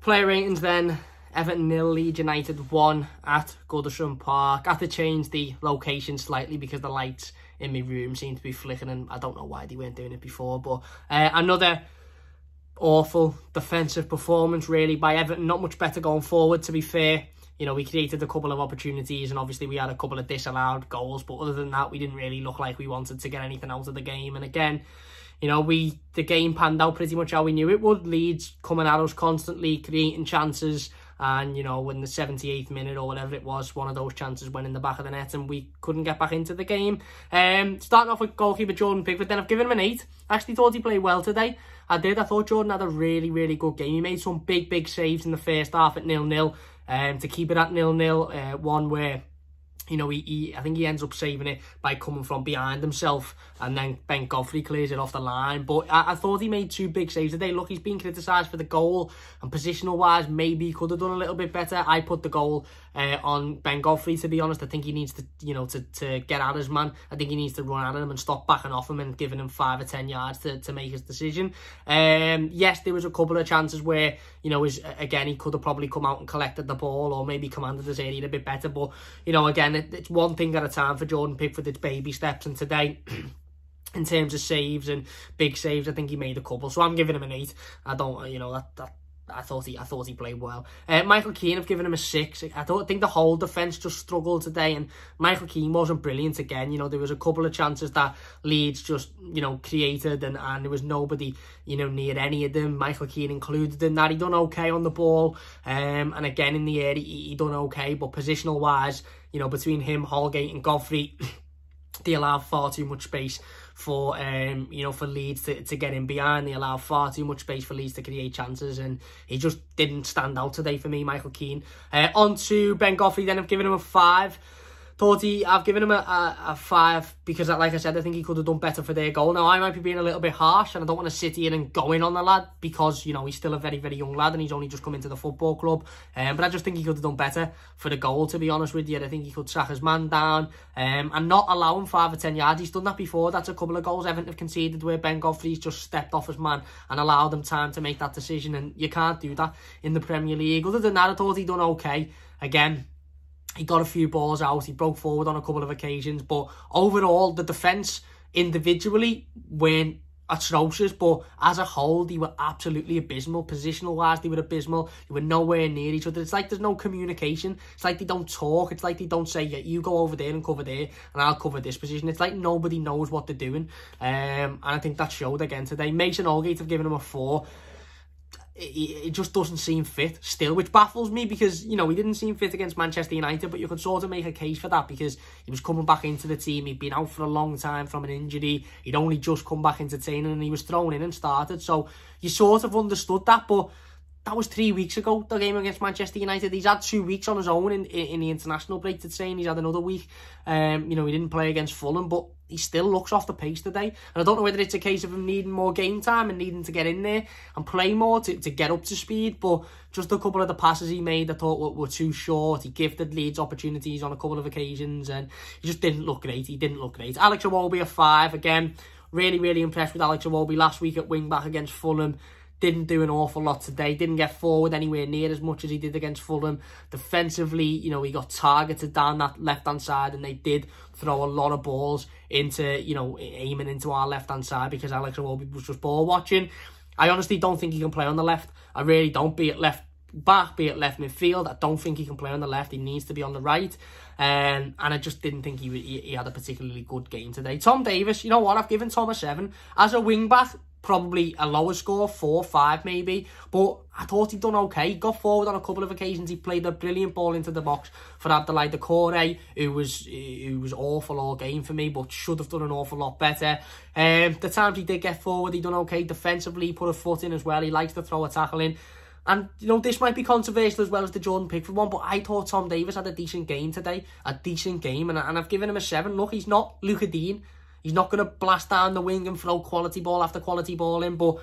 Player ratings then. Everton 0, Leeds United 1 at Goodison Park. I had to change the location slightly because the lights in my room seem to be flickering. I don't know why they weren't doing it before. But another awful defensive performance really by Everton. Not much better going forward, to be fair. You know, we created a couple of opportunities and obviously we had a couple of disallowed goals. But other than that, we didn't really look like we wanted to get anything out of the game. And again, you know, the game panned out pretty much how we knew it would. Leeds coming at us constantly, creating chances. And, you know, in the 78th minute or whatever it was, one of those chances went in the back of the net and we couldn't get back into the game. Starting off with goalkeeper Jordan Pickford, then I've given him an 8. I actually thought he played well today. I did. I thought Jordan had a really, really good game. He made some big, big saves in the first half at 0-0 to keep it at 0-0. One where, you know, I think he ends up saving it by coming from behind himself and then Ben Goffy clears it off the line. But I thought he made 2 big saves today. Look, he's been criticised for the goal and positional-wise, maybe he could have done a little bit better. I put the goal on Ben Goffy, to be honest. I think he needs to, you know, to get at his man. I think he needs to run at him and stop backing off him and giving him 5 or 10 yards to make his decision. Yes, there was a couple of chances where, you know, again, he could have probably come out and collected the ball or maybe commanded his area a bit better. But, you know, again, it's one thing at a time for Jordan Pickford. It's baby steps, and today in terms of saves and big saves, I think he made a couple, so I'm giving him an 8. I don't, you know, I thought he played well. Michael Keane, I've given him a 6. I think the whole defence just struggled today, and Michael Keane wasn't brilliant again. You know, there was a couple of chances that Leeds just, you know, created, and there was nobody, you know, near any of them. Michael Keane included in that. He done okay on the ball, and again in the air he done okay, but positional wise, you know, between him, Holgate and Goffrey, they allowed far too much space for you know, for Leeds to get in behind. They allowed far too much space for Leeds to create chances, and he just didn't stand out today for me, Michael Keane. On to Ben Goffy, then I've given him a 5. I've given him a 5 because, like I said, I think he could have done better for their goal. Now, I might be being a little bit harsh, and I don't want to sit here and go in on the lad because, you know, he's still a very, very young lad and he's only just come into the football club. But I just think he could have done better for the goal, to be honest with you. I think he could track his man down and not allow him 5 or 10 yards. He's done that before. That's a couple of goals Everton have conceded where Ben Godfrey's just stepped off his man and allowed him time to make that decision, and you can't do that in the Premier League. Other than that, I thought he done okay. Again, he got a few balls out. He broke forward on a couple of occasions. But overall, the defence individually weren't atrocious. But as a whole, they were absolutely abysmal. Positional-wise, they were abysmal. They were nowhere near each other. It's like there's no communication. It's like they don't talk. It's like they don't say, yeah, you go over there and cover there, and I'll cover this position. It's like nobody knows what they're doing. And I think that showed again today. Mason Holgate, have given him a 4. It just doesn't seem fit still, which baffles me because, you know, he didn't seem fit against Manchester United, but you could sort of make a case for that because he was coming back into the team. He'd been out for a long time from an injury. He'd only just come back into training and he was thrown in and started. So you sort of understood that, but that was 3 weeks ago, the game against Manchester United. He's had 2 weeks on his own in the international break to train. He's had another week. You know, he didn't play against Fulham, but he still looks off the pace today. And I don't know whether it's a case of him needing more game time and needing to get in there and play more to get up to speed. But just a couple of the passes he made I thought were too short. He gifted Leeds opportunities on a couple of occasions and he just didn't look great. He didn't look great. Alex Iwobi a 5. Again, really, really impressed with Alex Iwobi last week at wing-back against Fulham. Didn't do an awful lot today. Didn't get forward anywhere near as much as he did against Fulham. Defensively, you know, he got targeted down that left-hand side and they did throw a lot of balls into, you know, aiming into our left-hand side because Alex Iwobi was just ball watching. I honestly don't think he can play on the left. I really don't, be it left back, be it left midfield. I don't think he can play on the left. He needs to be on the right. And I just didn't think he had a particularly good game today. Tom Davies, you know what? I've given Tom a 7. As a wing-back, probably a lower score, 4, 5 maybe, but I thought he'd done okay. He got forward on a couple of occasions. He played a brilliant ball into the box for Abdoulaye Doucouré, who was awful all game for me, but should have done an awful lot better. The times he did get forward, he done okay. Defensively, he put a foot in as well. He likes to throw a tackle in. And, you know, this might be controversial as well as the Jordan Pickford one, but I thought Tom Davies had a decent game today. A decent game, and I've given him a 7. Look, he's not Luca Dean. He's not going to blast down the wing and throw quality ball after quality ball in, but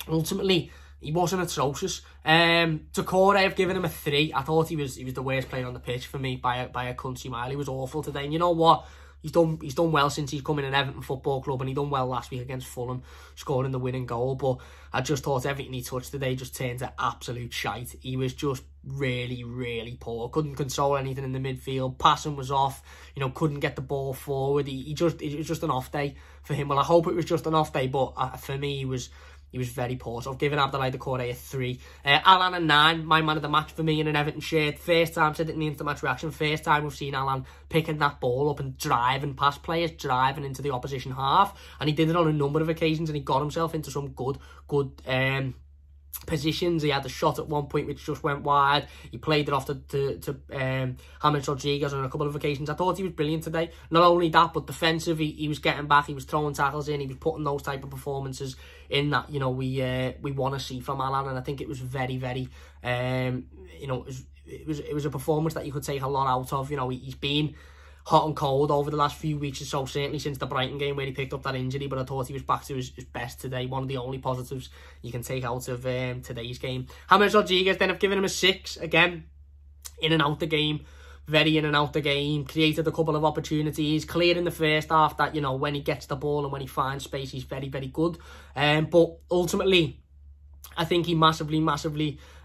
ultimately, he wasn't atrocious. Doucouré, I've given him a 3. I thought he was the worst player on the pitch for me by a country mile. He was awful today. And you know what? he's done well since he's come in Everton Football Club, and he done well last week against Fulham, scoring the winning goal. But I just thought everything he touched today just turned to absolute shite. He was just really, really poor. Couldn't control anything in the midfield. Passing was off. You know, couldn't get the ball forward. It was just an off day for him. Well, I hope it was just an off day, but for me, he was very poor. So I've given Abdoulaye Doucouré a 3. Alan a 9, my man of the match for me in an Everton shirt. First time, said it in the inter-match reaction, first time we've seen Alan picking that ball up and driving past players, driving into the opposition half. And he did it on a number of occasions, and he got himself into some good positions. He had a shot at one point which just went wide. He played it off to James Rodriguez on a couple of occasions. I thought he was brilliant today. Not only that, but defensive, he was getting back, he was throwing tackles in, he was putting those type of performances in that, you know, we want to see from Alan. And I think it was very, very, you know, it was a performance that you could take a lot out of. You know, he's been hot and cold over the last few weeks or so, certainly since the Brighton game where he picked up that injury, but I thought he was back to his best today. One of the only positives you can take out of today's game. James Rodriguez, then I've given him a 6. Again, in and out the game, very in and out the game, created a couple of opportunities, clear in the first half that, you know, when he gets the ball and when he finds space, he's very, very good. But ultimately, I think he massively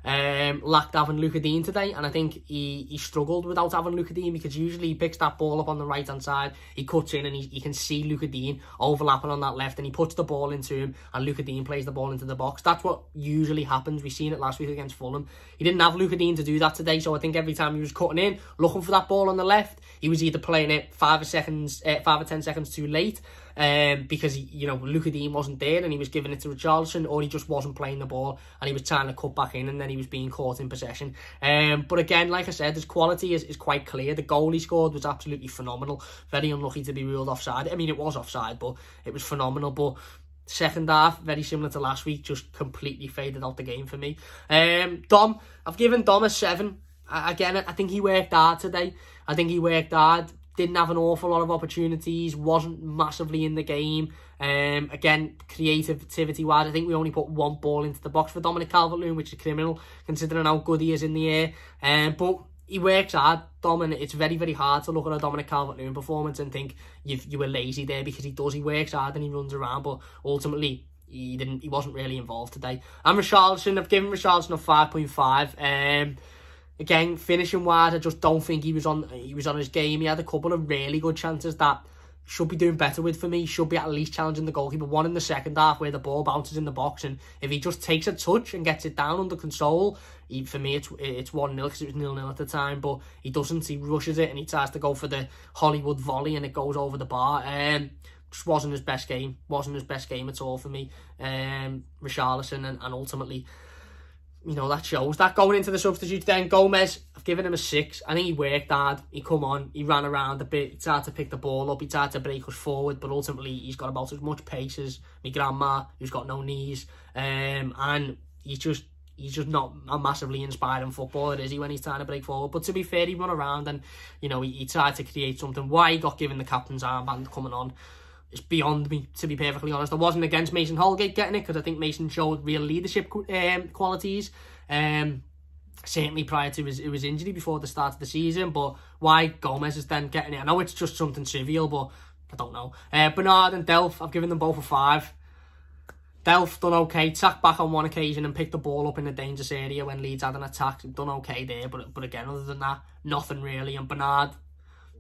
lacked having Luca Dean today, and I think he struggled without having Luca Dean, because usually he picks that ball up on the right hand side, he cuts in, and he can see Luca Dean overlapping on that left, and he puts the ball into him, and Luca Dean plays the ball into the box. That's what usually happens. We've seen it last week against Fulham. He didn't have Luca Dean to do that today, so I think every time he was cutting in, looking for that ball on the left, he was either playing it 5 or 10 seconds too late, because you know, Luca Dean wasn't there and he was giving it to Richarlison, or he just wasn't playing the ball and he was trying to cut back in, and then he was being caught in possession. But again, like I said, his quality is quite clear. The goal he scored was absolutely phenomenal. Very unlucky to be ruled offside. I mean, it was offside, but it was phenomenal. But second half, very similar to last week, just completely faded out the game for me. Dom, I've given Dom a 7. Again, I think he worked hard today. I think he worked hard. Didn't have an awful lot of opportunities, wasn't massively in the game. Again, creativity wise, I think we only put 1 ball into the box for Dominic Calvert-Lewin, which is criminal considering how good he is in the air. But he works hard, Dom, and it's very, very hard to look at a Dominic Calvert-Lewin performance and think you were lazy there, because he works hard and he runs around, but ultimately he wasn't really involved today. And Richarlison, I've given Richarlison a 5.5. Again, finishing wise, I just don't think he was on his game. He had a couple of really good chances that should be doing better with for me. Should be at least challenging the goalkeeper. One in the second half where the ball bounces in the box, and if he just takes a touch and gets it down under control, for me it's 1-0, because it was 0-0 at the time. But he doesn't. He rushes it and he tries to go for the Hollywood volley, and it goes over the bar. Just wasn't his best game. Wasn't his best game at all for me. Richarlison, and ultimately, you know, that shows that. Going into the substitutes then, Gomez, I've given him a 6. I think he worked hard. He come on, he ran around a bit, he tried to pick the ball up, he tried to break us forward, but ultimately he's got about as much pace as my grandma, who's got no knees. And he's just not a massively inspiring footballer, is he, when he's trying to break forward? But to be fair, he run around and, you know, he tried to create something. Why he got given the captain's armband coming on, it's beyond me, to be perfectly honest. I wasn't against Mason Holgate getting it, because I think Mason showed real leadership qualities, certainly prior to his injury before the start of the season. But why Gomez is then getting it, I know it's just something trivial, but I don't know. Bernard and Delph, I've given them both a 5. Delph done okay, tacked back on one occasion and picked the ball up in the dangerous area when Leeds had an attack. Done okay there, but again, other than that, nothing really. And Bernard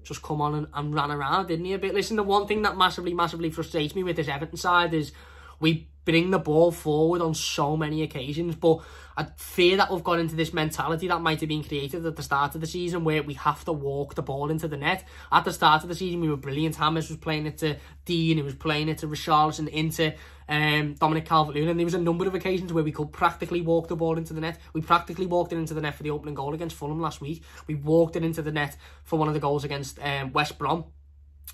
just come on and ran around, didn't he, a bit? Listen, the one thing that massively frustrates me with this Everton side is we bring the ball forward on so many occasions, but I fear that we've got into this mentality that might have been created at the start of the season, where we have to walk the ball into the net. At the start of the season, we were brilliant. James was playing it to Dean, he was playing it to Richarlison, into Dominic Calvert-Lewin, and there was a number of occasions where we could practically walk the ball into the net. We practically walked it into the net for the opening goal against Fulham last week. We walked it into the net for one of the goals against West Brom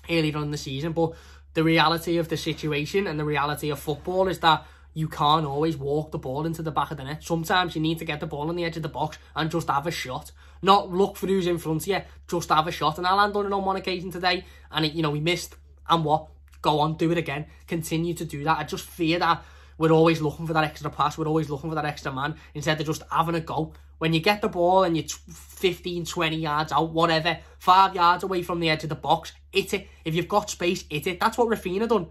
earlier on in the season. But the reality of the situation and the reality of football is that you can't always walk the ball into the back of the net. Sometimes you need to get the ball on the edge of the box and just have a shot. Not look for who's in front of you, just have a shot. And Alan done it on one occasion today, and he missed. And what? Go on, do it again. Continue to do that. I just fear that we're always looking for that extra pass, we're always looking for that extra man, instead of just having a go. When you get the ball and you're 15, 20 yards out, whatever, 5 yards away from the edge of the box, hit it. If you've got space, hit it. That's what Rafinha done.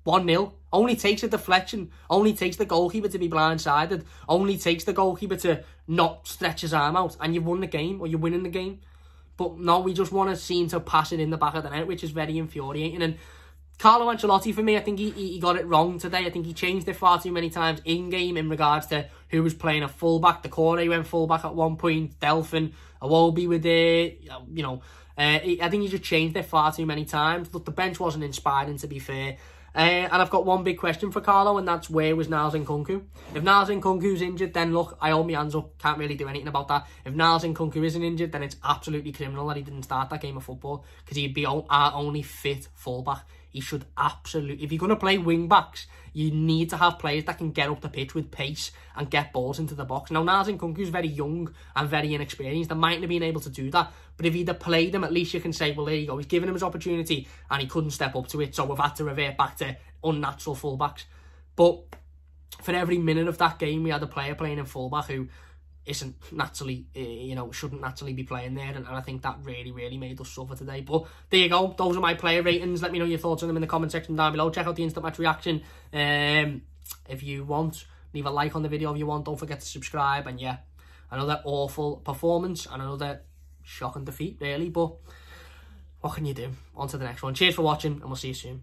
1-0. Only takes a deflection. Only takes the goalkeeper to be blindsided. Only takes the goalkeeper to not stretch his arm out. And you've won the game, or you're winning the game. But no, we just want to seem to pass it in the back of the net, which is very infuriating. And Carlo Ancelotti, for me, I think he got it wrong today. I think he changed it far too many times in-game in regards to who was playing a full-back. The Corey went full-back at one point. Delph and Wolbe were there. You know, I think he just changed it far too many times. Look, the bench wasn't inspiring, to be fair. And I've got one big question for Carlo, and that's, where was Niles Nkunku? If Niles Nkunku's injured, then look, I hold my hands up. Can't really do anything about that. If Niles Nkunku isn't injured, then it's absolutely criminal that he didn't start that game of football, because he'd be our only fit fullback. He should absolutely... If you're going to play wing-backs, you need to have players that can get up the pitch with pace and get balls into the box. Now, Niles Nkunku's very young and very inexperienced. They mightn't have been able to do that. But if he'd have played him, at least you can say, well, there you go. He's given him his opportunity and he couldn't step up to it. So we've had to revert back to unnatural fullbacks. But for every minute of that game, we had a player playing in fullback who isn't naturally, you know, shouldn't naturally be playing there, and I think that really, really made us suffer today. But there you go, those are my player ratings. Let me know your thoughts on them in the comment section down below. Check out the instant match reaction if you want. Leave a like on the video if you want. Don't forget to subscribe. And yeah, another awful performance and another shocking defeat, really, but what can you do? On to the next one. Cheers for watching, and we'll see you soon.